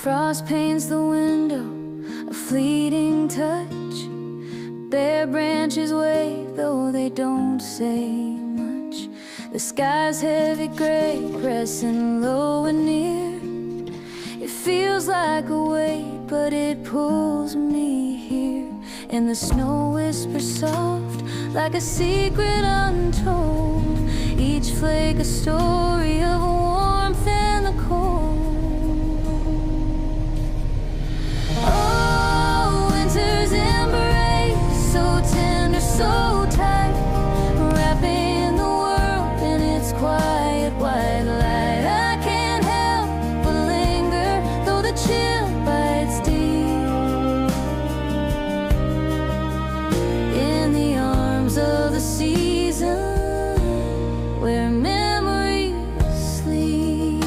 frost paints the window, a fleeting touch. Bare branches wave, though they don't say much. The sky's heavy gray, pressing low and near. It feels like a weight, but it pulls me here. And the snow whispers soft, like a secret untold. Each flake a story of warmth and the cold. Oh, winter's embrace, so tender, so tight, wrapping the world in its quiet white light. I can't help but linger, though the chill bites deep. In the arms of the season, where memories sleep.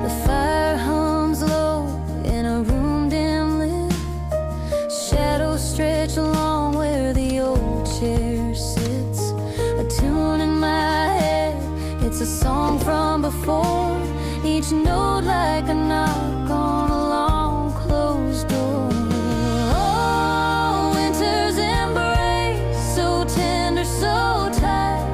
The fire hums low in a room dim lit. Shadows stretch along where the old chair sits. A tune in my head, it's a song from before. Each note like a knock on a long closed door. Oh, winter's embrace, so tender, so tight,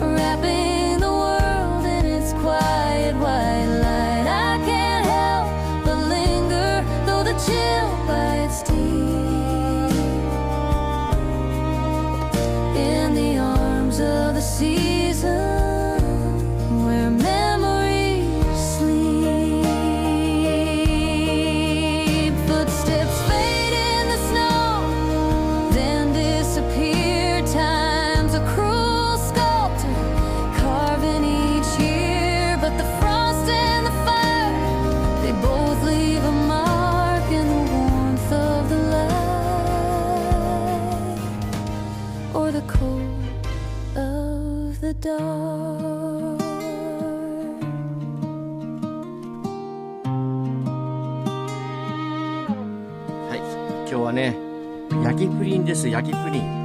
wrapping the world in its quiet white light. I can't help but linger, though the chill bites deep. In the arms of the season, where memories sleep. Footsteps fade in the snow, then disappear. Time's a cruel sculptor, carving each year. But the frost and the fire, they both leave a mark in the warmth of the light, or the cold of the dark. はい、今日はね、焼きプリンです。焼きプリン。